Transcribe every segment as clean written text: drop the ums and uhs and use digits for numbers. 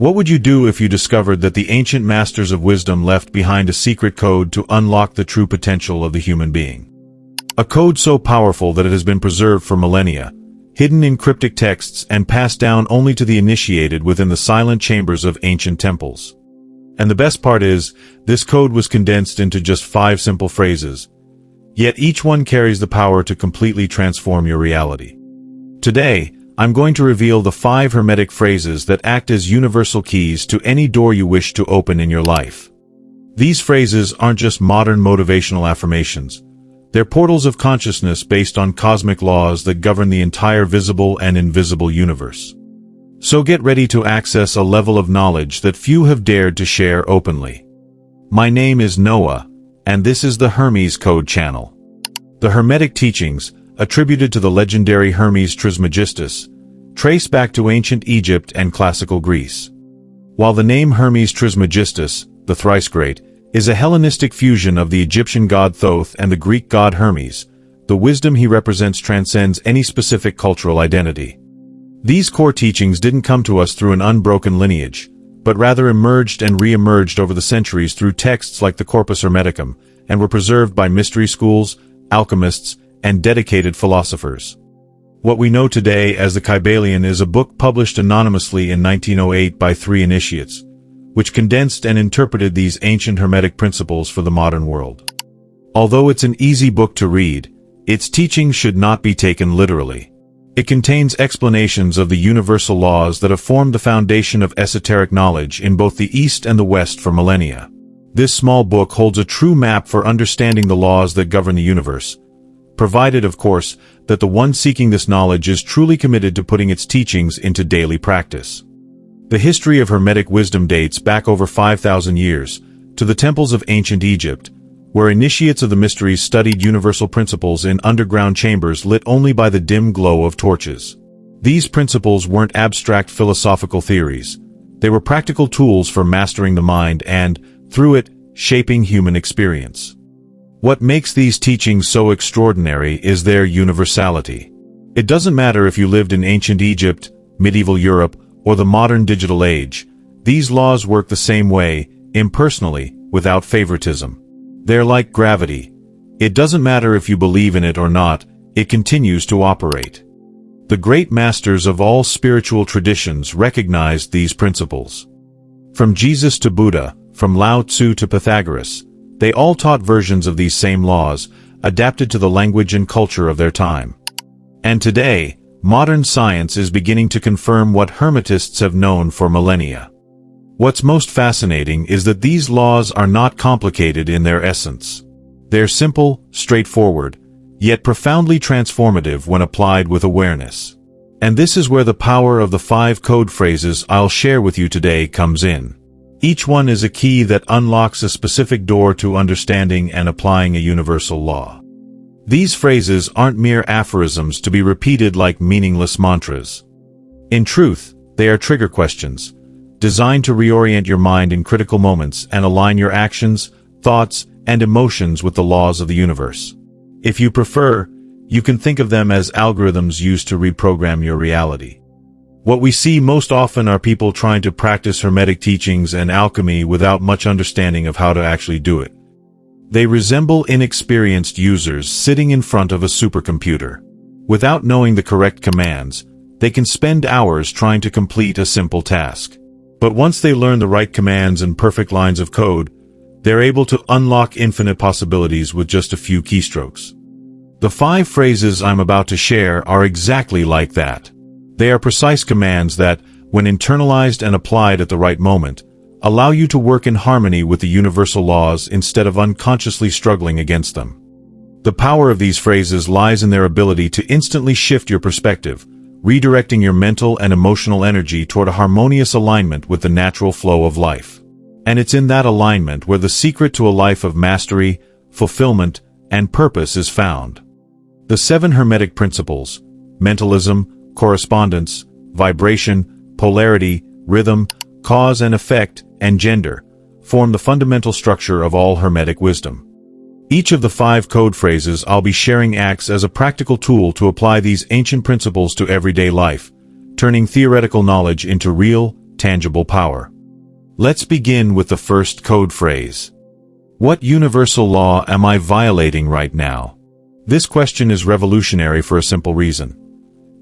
What would you do if you discovered that the ancient masters of wisdom left behind a secret code to unlock the true potential of the human being? A code so powerful that it has been preserved for millennia, hidden in cryptic texts and passed down only to the initiated within the silent chambers of ancient temples. And the best part is, this code was condensed into just 5 simple phrases, yet each one carries the power to completely transform your reality. Today, I'm going to reveal the 5 Hermetic phrases that act as universal keys to any door you wish to open in your life. These phrases aren't just modern motivational affirmations. They're portals of consciousness based on cosmic laws that govern the entire visible and invisible universe. So get ready to access a level of knowledge that few have dared to share openly. My name is Noah, and this is the Hermes Code channel. The Hermetic teachings, attributed to the legendary Hermes Trismegistus, trace back to ancient Egypt and classical Greece. While the name Hermes Trismegistus, the thrice great, is a Hellenistic fusion of the Egyptian god Thoth and the Greek god Hermes, the wisdom he represents transcends any specific cultural identity. These core teachings didn't come to us through an unbroken lineage, but rather emerged and re-emerged over the centuries through texts like the Corpus Hermeticum, and were preserved by mystery schools, alchemists, and dedicated philosophers. What we know today as the Kybalion is a book published anonymously in 1908 by 3 initiates, which condensed and interpreted these ancient Hermetic principles for the modern world. Although it's an easy book to read, its teachings should not be taken literally. It contains explanations of the universal laws that have formed the foundation of esoteric knowledge in both the East and the West for millennia. This small book holds a true map for understanding the laws that govern the universe, provided, of course, that the one seeking this knowledge is truly committed to putting its teachings into daily practice. The history of Hermetic wisdom dates back over 5,000 years, to the temples of ancient Egypt, where initiates of the mysteries studied universal principles in underground chambers lit only by the dim glow of torches. These principles weren't abstract philosophical theories. They were practical tools for mastering the mind and, through it, shaping human experience. What makes these teachings so extraordinary is their universality. It doesn't matter if you lived in ancient Egypt, medieval Europe, or the modern digital age. These laws work the same way, impersonally, without favoritism. They're like gravity. It doesn't matter if you believe in it or not, it continues to operate. The great masters of all spiritual traditions recognized these principles. From Jesus to Buddha, from Lao Tzu to Pythagoras, they all taught versions of these same laws, adapted to the language and culture of their time. And today, modern science is beginning to confirm what Hermetists have known for millennia. What's most fascinating is that these laws are not complicated in their essence. They're simple, straightforward, yet profoundly transformative when applied with awareness. And this is where the power of the 5 code phrases I'll share with you today comes in. Each one is a key that unlocks a specific door to understanding and applying a universal law. These phrases aren't mere aphorisms to be repeated like meaningless mantras. In truth, they are trigger questions, designed to reorient your mind in critical moments and align your actions, thoughts, and emotions with the laws of the universe. If you prefer, you can think of them as algorithms used to reprogram your reality. What we see most often are people trying to practice Hermetic teachings and alchemy without much understanding of how to actually do it. They resemble inexperienced users sitting in front of a supercomputer. Without knowing the correct commands, they can spend hours trying to complete a simple task. But once they learn the right commands and perfect lines of code, they're able to unlock infinite possibilities with just a few keystrokes. The 5 phrases I'm about to share are exactly like that. They are precise commands that, when internalized and applied at the right moment, allow you to work in harmony with the universal laws instead of unconsciously struggling against them. The power of these phrases lies in their ability to instantly shift your perspective, redirecting your mental and emotional energy toward a harmonious alignment with the natural flow of life. And it's in that alignment where the secret to a life of mastery, fulfillment, and purpose is found. The 7 Hermetic principles, mentalism, correspondence, vibration, polarity, rhythm, cause and effect, and gender, form the fundamental structure of all Hermetic wisdom. Each of the 5 code phrases I'll be sharing acts as a practical tool to apply these ancient principles to everyday life, turning theoretical knowledge into real, tangible power. Let's begin with the first code phrase. What universal law am I violating right now? This question is revolutionary for a simple reason.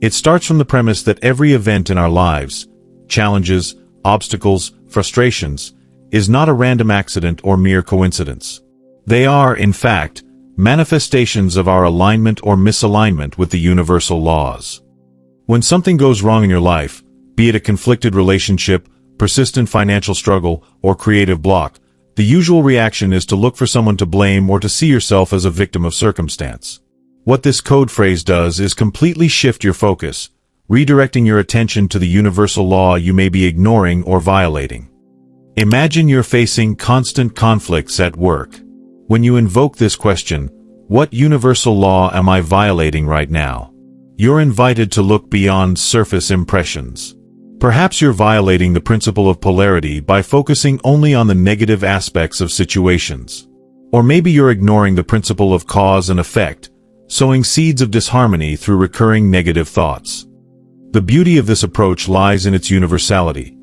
It starts from the premise that every event in our lives, challenges, obstacles, frustrations, is not a random accident or mere coincidence. They are, in fact, manifestations of our alignment or misalignment with the universal laws. When something goes wrong in your life, be it a conflicted relationship, persistent financial struggle, or creative block, the usual reaction is to look for someone to blame or to see yourself as a victim of circumstance. What this code phrase does is completely shift your focus, redirecting your attention to the universal law you may be ignoring or violating. Imagine you're facing constant conflicts at work. When you invoke this question, what universal law am I violating right now? You're invited to look beyond surface impressions. Perhaps you're violating the principle of polarity by focusing only on the negative aspects of situations. Or maybe you're ignoring the principle of cause and effect, sowing seeds of disharmony through recurring negative thoughts. The beauty of this approach lies in its universality.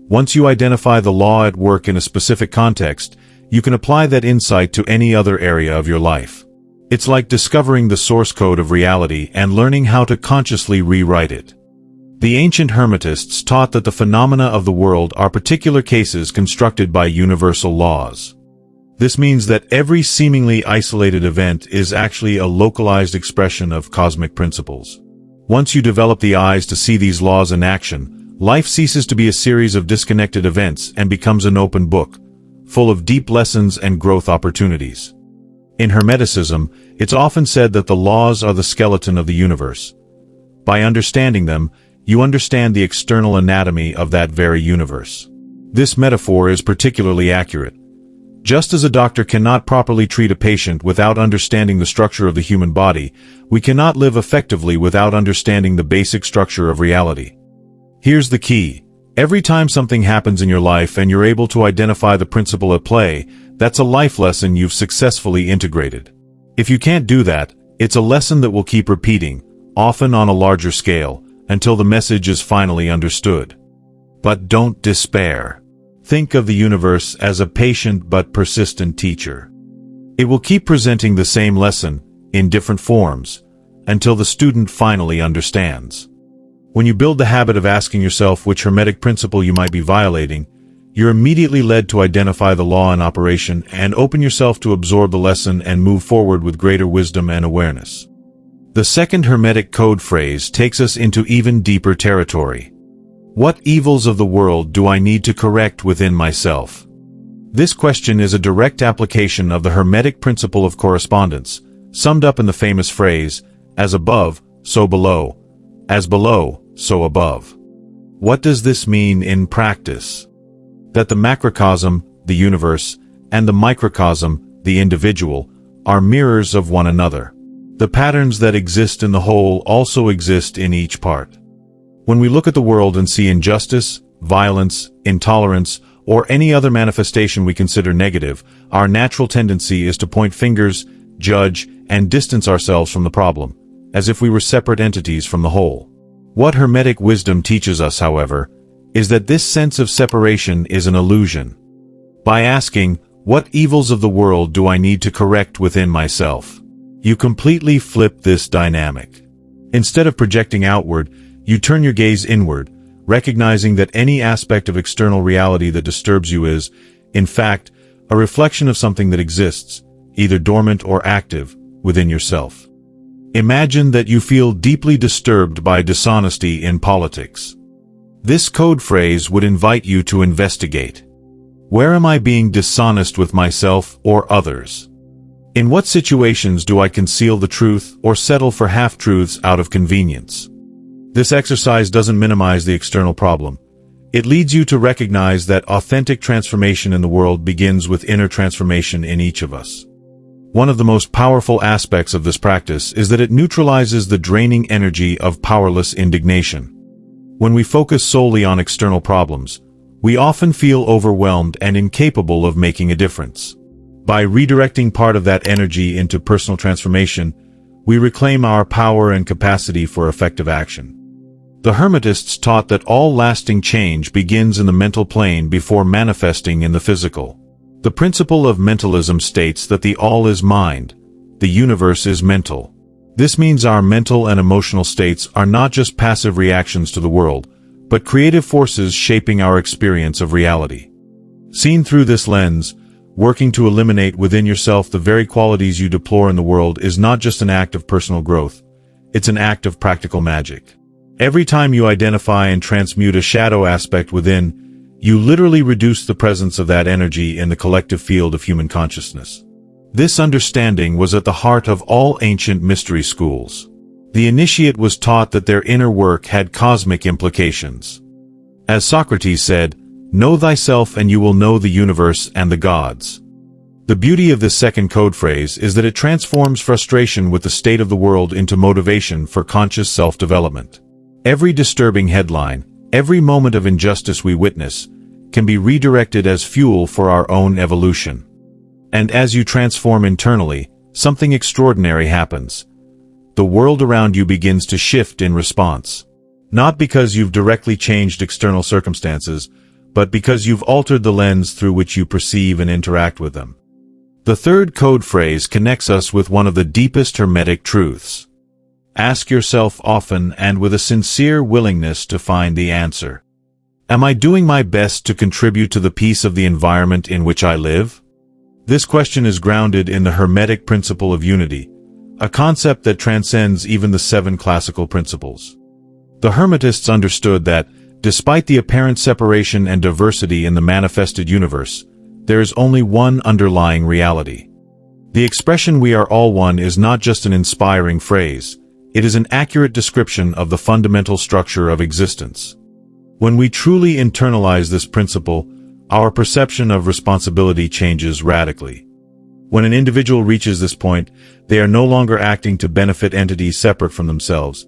Once you identify the law at work in a specific context, you can apply that insight to any other area of your life. It's like discovering the source code of reality and learning how to consciously rewrite it. The ancient Hermetists taught that the phenomena of the world are particular cases constructed by universal laws. This means that every seemingly isolated event is actually a localized expression of cosmic principles. Once you develop the eyes to see these laws in action, life ceases to be a series of disconnected events and becomes an open book, full of deep lessons and growth opportunities. In Hermeticism, it's often said that the laws are the skeleton of the universe. By understanding them, you understand the external anatomy of that very universe. This metaphor is particularly accurate. Just as a doctor cannot properly treat a patient without understanding the structure of the human body, we cannot live effectively without understanding the basic structure of reality. Here's the key. Every time something happens in your life and you're able to identify the principle at play, that's a life lesson you've successfully integrated. If you can't do that, it's a lesson that will keep repeating, often on a larger scale, until the message is finally understood. But don't despair. Think of the universe as a patient but persistent teacher. It will keep presenting the same lesson, in different forms, until the student finally understands. When you build the habit of asking yourself which hermetic principle you might be violating, you're immediately led to identify the law in operation and open yourself to absorb the lesson and move forward with greater wisdom and awareness. The second Hermetic code phrase takes us into even deeper territory. What evils of the world do I need to correct within myself? This question is a direct application of the Hermetic principle of correspondence, summed up in the famous phrase, as above, so below, as below, so above. What does this mean in practice? That the macrocosm, the universe, and the microcosm, the individual, are mirrors of one another. The patterns that exist in the whole also exist in each part. When we look at the world and see injustice, violence, intolerance, or any other manifestation we consider negative, our natural tendency is to point fingers, judge, and distance ourselves from the problem, as if we were separate entities from the whole. What Hermetic wisdom teaches us, however, is that this sense of separation is an illusion. By asking, what evils of the world do I need to correct within myself? You completely flip this dynamic. Instead of projecting outward, you turn your gaze inward, recognizing that any aspect of external reality that disturbs you is, in fact, a reflection of something that exists, either dormant or active, within yourself. Imagine that you feel deeply disturbed by dishonesty in politics. This code phrase would invite you to investigate. Where am I being dishonest with myself or others? In what situations do I conceal the truth or settle for half-truths out of convenience? This exercise doesn't minimize the external problem. It leads you to recognize that authentic transformation in the world begins with inner transformation in each of us. One of the most powerful aspects of this practice is that it neutralizes the draining energy of powerless indignation. When we focus solely on external problems, we often feel overwhelmed and incapable of making a difference. By redirecting part of that energy into personal transformation, we reclaim our power and capacity for effective action. The Hermetists taught that all lasting change begins in the mental plane before manifesting in the physical. The principle of mentalism states that the all is mind, the universe is mental. This means our mental and emotional states are not just passive reactions to the world, but creative forces shaping our experience of reality. Seen through this lens, working to eliminate within yourself the very qualities you deplore in the world is not just an act of personal growth, it's an act of practical magic. Every time you identify and transmute a shadow aspect within, you literally reduce the presence of that energy in the collective field of human consciousness. This understanding was at the heart of all ancient mystery schools. The initiate was taught that their inner work had cosmic implications. As Socrates said, "Know thyself and you will know the universe and the gods." The beauty of this second code phrase is that it transforms frustration with the state of the world into motivation for conscious self-development. Every disturbing headline, every moment of injustice we witness, can be redirected as fuel for our own evolution. And as you transform internally, something extraordinary happens. The world around you begins to shift in response. Not because you've directly changed external circumstances, but because you've altered the lens through which you perceive and interact with them. The third code phrase connects us with one of the deepest Hermetic truths. Ask yourself often and with a sincere willingness to find the answer. Am I doing my best to contribute to the peace of the environment in which I live? This question is grounded in the Hermetic principle of unity, a concept that transcends even the 7 classical principles. The Hermetists understood that, despite the apparent separation and diversity in the manifested universe, there is only one underlying reality. The expression "we are all one" is not just an inspiring phrase, it is an accurate description of the fundamental structure of existence. When we truly internalize this principle, our perception of responsibility changes radically. When an individual reaches this point, they are no longer acting to benefit entities separate from themselves.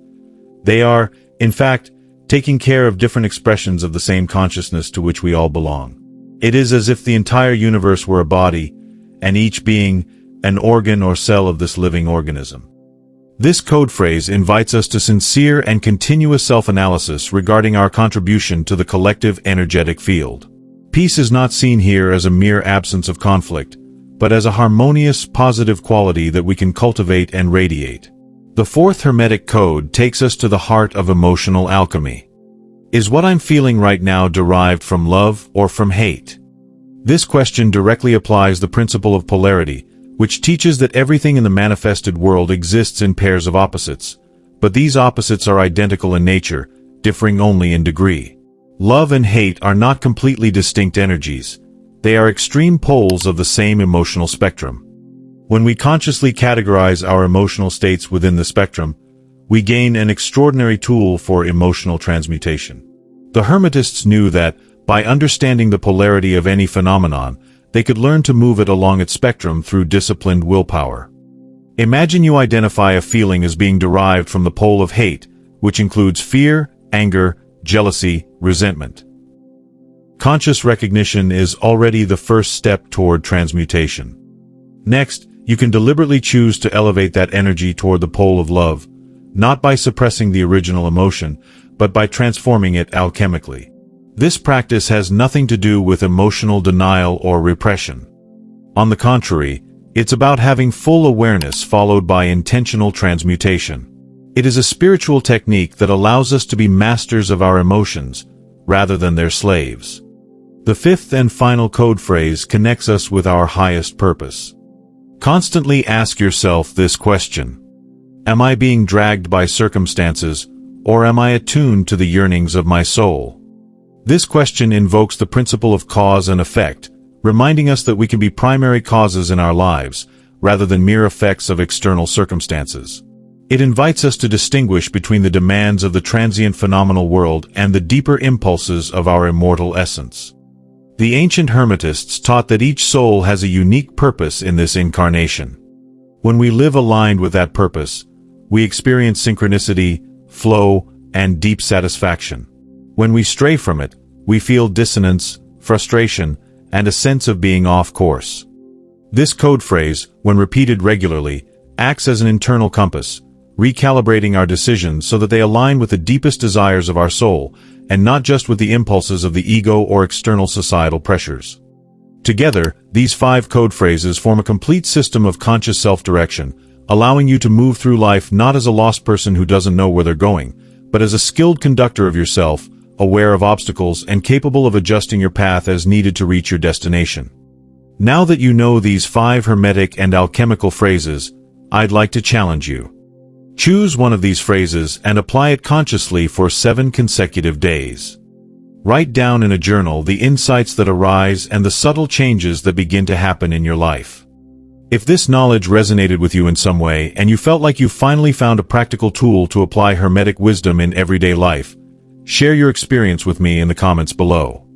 They are, in fact, taking care of different expressions of the same consciousness to which we all belong. It is as if the entire universe were a body, and each being an organ or cell of this living organism. This code phrase invites us to sincere and continuous self-analysis regarding our contribution to the collective energetic field. Peace is not seen here as a mere absence of conflict, but as a harmonious, positive quality that we can cultivate and radiate. The fourth Hermetic code takes us to the heart of emotional alchemy. Is what I'm feeling right now derived from love or from hate? This question directly applies the principle of polarity, which teaches that everything in the manifested world exists in pairs of opposites, but these opposites are identical in nature, differing only in degree. Love and hate are not completely distinct energies. They are extreme poles of the same emotional spectrum. When we consciously categorize our emotional states within the spectrum, we gain an extraordinary tool for emotional transmutation. The Hermetists knew that, by understanding the polarity of any phenomenon, they could learn to move it along its spectrum through disciplined willpower. Imagine you identify a feeling as being derived from the pole of hate, which includes fear, anger, jealousy, resentment. Conscious recognition is already the first step toward transmutation. Next, you can deliberately choose to elevate that energy toward the pole of love, not by suppressing the original emotion, but by transforming it alchemically. This practice has nothing to do with emotional denial or repression. On the contrary, it's about having full awareness followed by intentional transmutation. It is a spiritual technique that allows us to be masters of our emotions, rather than their slaves. The fifth and final code phrase connects us with our highest purpose. Constantly ask yourself this question. Am I being dragged by circumstances, or am I attuned to the yearnings of my soul? This question invokes the principle of cause and effect, reminding us that we can be primary causes in our lives, rather than mere effects of external circumstances. It invites us to distinguish between the demands of the transient phenomenal world and the deeper impulses of our immortal essence. The ancient Hermetists taught that each soul has a unique purpose in this incarnation. When we live aligned with that purpose, we experience synchronicity, flow, and deep satisfaction. When we stray from it, we feel dissonance, frustration, and a sense of being off course. This code phrase, when repeated regularly, acts as an internal compass, recalibrating our decisions so that they align with the deepest desires of our soul, and not just with the impulses of the ego or external societal pressures. Together, these 5 code phrases form a complete system of conscious self-direction, allowing you to move through life not as a lost person who doesn't know where they're going, but as a skilled conductor of yourself, aware of obstacles and capable of adjusting your path as needed to reach your destination. Now that you know these 5 hermetic and alchemical phrases, I'd like to challenge you. Choose one of these phrases and apply it consciously for 7 consecutive days. Write down in a journal the insights that arise and the subtle changes that begin to happen in your life. If this knowledge resonated with you in some way and you felt like you finally found a practical tool to apply hermetic wisdom in everyday life, share your experience with me in the comments below.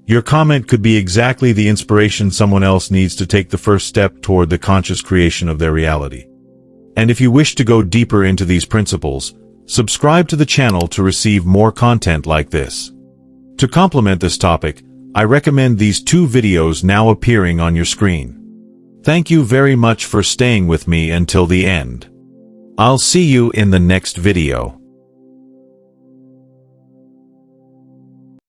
Your comment could be exactly the inspiration someone else needs to take the first step toward the conscious creation of their reality. And if you wish to go deeper into these principles, subscribe to the channel to receive more content like this. To complement this topic, I recommend these 2 videos now appearing on your screen. Thank you very much for staying with me until the end. I'll see you in the next video.